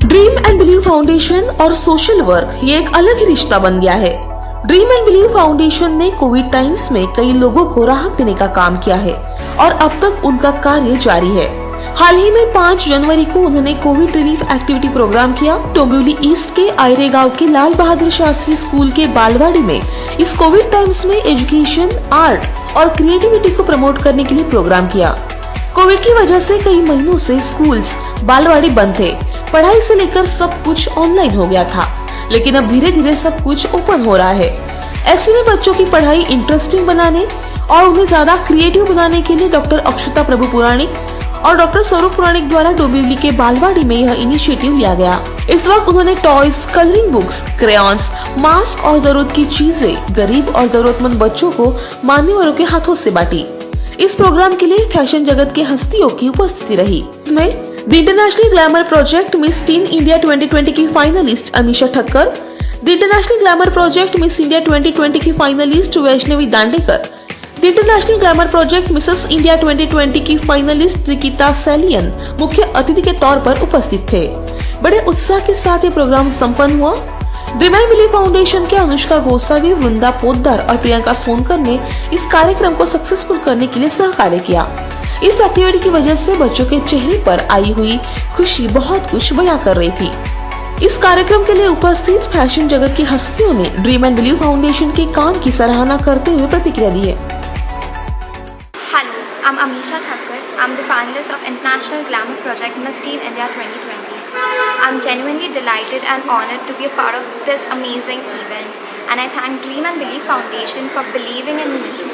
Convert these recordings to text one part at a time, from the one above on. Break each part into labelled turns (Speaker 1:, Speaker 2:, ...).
Speaker 1: Dream and believe foundation और social work ये एक अलग ही रिश्ता बन गया है। ड्रीम एंड बिलीव फाउंडेशन ने कोविड टाइम्स में कई लोगों को राहत देने का काम किया है और अब तक उनका कार्य जारी है। हाल ही में 5 जनवरी को उन्होंने कोविड रिलीफ एक्टिविटी प्रोग्राम किया। डोंबिवली ईस्ट के आयरे गांव के लाल बहादुर शास्त्री स्कूल के बालवाड़ी में इस कोविड टाइम्स में एजुकेशन, आर्ट और क्रिएटिविटी को प्रमोट करने के लिए प्रोग्राम किया। कोविड की वजह से कई महीनों से स्कूल्स, बालवाड़ी बंद थे। पढ़ाई से लेकर सब कुछ ऑनलाइन हो गया था, लेकिन अब धीरे धीरे सब कुछ ओपन हो रहा है। ऐसे में बच्चों की पढ़ाई इंटरेस्टिंग बनाने और उन्हें ज्यादा क्रिएटिव बनाने के लिए डॉक्टर अक्षता प्रभु पुराणिक और डॉक्टर स्वरूप पुराणिक द्वारा डोंबिवली के बालवाड़ी में यह इनिशिएटिव लिया गया। इस वक्त उन्होंने toys, colouring books, crayons, mask और जरूरत की चीजें गरीब और जरूरतमंद बच्चों को मान्यवरों के हाथों से बांटी। इस प्रोग्राम के लिए फैशन जगत की हस्तियों की उपस्थिति रही। इसमें the international glamour project Miss Teen India 2020 की finalist Amisha Thakkar, the international glamour project Miss India 2020 की finalist Vaishnavi Dandekar, the international glamour project Mrs India 2020 की फाइनलिस्ट रिकिता सैलियन मुख्य अतिथि के तौर पर उपस्थित थे। बड़े उत्साह के साथ ये प्रोग्राम संपन्न हुआ। ड्रीम एंड बिलीव फाउंडेशन के अनुष्का गोसावी, वृंदा पोद्दार और प्रियंका सोनकर ने इस कार्यक्रम को सक्सेसफुल करने के लिए सहकार्य किया। इस एक्टिविटी की वजह से बच्चों के चेहरे पर आई हुई खुशी बहुत कुछ बयां कर रही थी। इस कार्यक्रम के लिए उपस्थित फैशन जगत की हस्तियों ने ड्रीम एंड बिलीव फाउंडेशन के काम की सराहना करते हुए प्रतिक्रिया दी है।
Speaker 2: Hello, I'm Amisha Thakkar. I'm the finalist of International Glamour Project Miss Teen India 2020. I'm genuinely delighted and honored to be a part of this amazing event, and I thank Dream and Believe Foundation for believing in me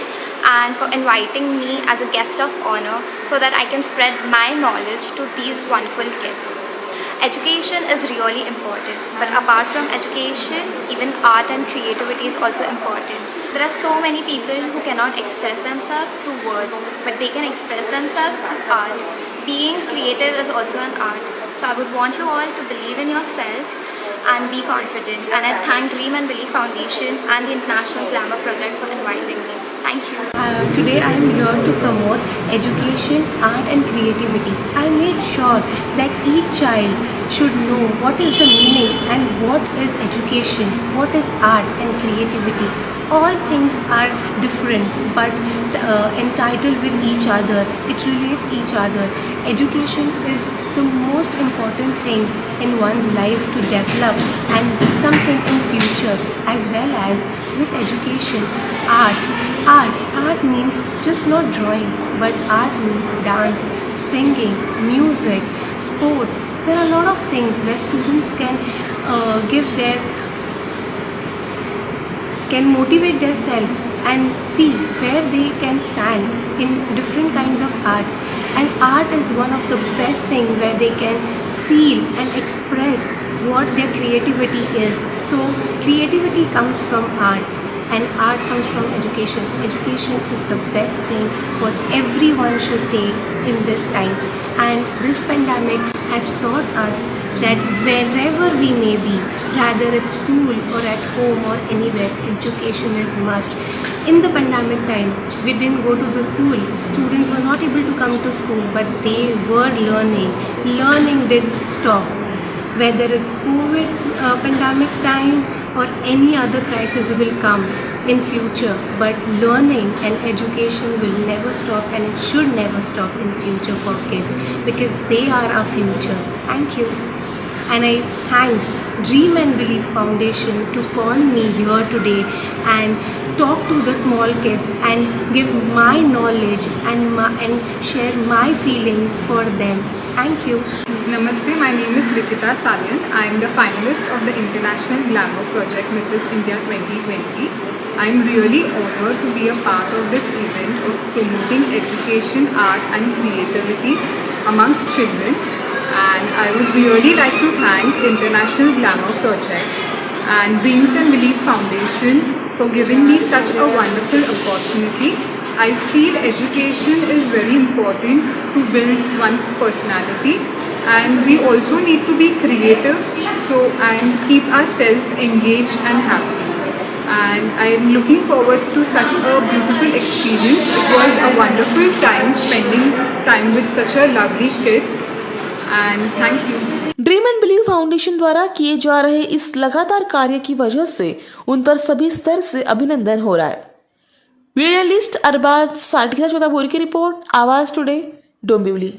Speaker 2: and for inviting me as a guest of honor so that I can spread my knowledge to these wonderful kids. Education is really important, but apart from education, even art and creativity is also important. There are so many people who cannot express themselves through words, but they can express themselves through art. Being creative is also an art. So I would want you all to believe in yourself and be confident. And I thank Dream and Believe Foundation and the International Glamour Project for inviting me. Thank you.
Speaker 3: Today I am here to promote education, art and creativity. I made sure that each child should know what is the meaning and what is education, what is art and creativity. All things are different but entitled with each other. It relates each other. Education is the most important thing in one's life to develop and be something in future, as well as with education, art means just not drawing, but art means dance, singing, music, sports. There are a lot of things where students can motivate themselves and see where they can stand in different kinds of arts. And art is one of the best things where they can feel and express what their creativity is. So creativity comes from art and art comes from education. Education is the best thing what everyone should take in this time. And this pandemic has taught us that wherever we may be, rather at school or at home or anywhere, education is must. In the pandemic time, we didn't go to the school. Students were not able to come to school, but they were learning. Learning didn't stop. Whether it's COVID pandemic time or any other crisis will come in future, but learning and education will never stop, and it should never stop in future for kids, because they are our future. Thank you. And I thanks Dream and Believe Foundation to call me here today and talk to the small kids and give my knowledge and share my feelings for them. Thank you.
Speaker 4: Namaste, my name is Rikita Salian. I am the finalist of the International Glamour Project Mrs. India 2020. I am really honored to be a part of this event of promoting education, art and creativity amongst children. And I would really like to thank International Glamour Project and Dreams and Believe Foundation for giving me such a wonderful opportunity. I feel education is very important to build one's personality, and we also need to be creative and keep ourselves engaged and happy. and I'm looking forward to such a beautiful experience. It was a wonderful time spending time with such a lovely kids, and thank you.
Speaker 1: Dream and believe foundation द्वारा किए जा रहे इस लगातार कार्य की वजह से उन पर सभी स्तर से अभिनंदन हो रहा है। वीडियो जर्नलिस्ट अरबाज साठिया चौथापुर की रिपोर्ट, आवाज टुडे, डोंबिवली।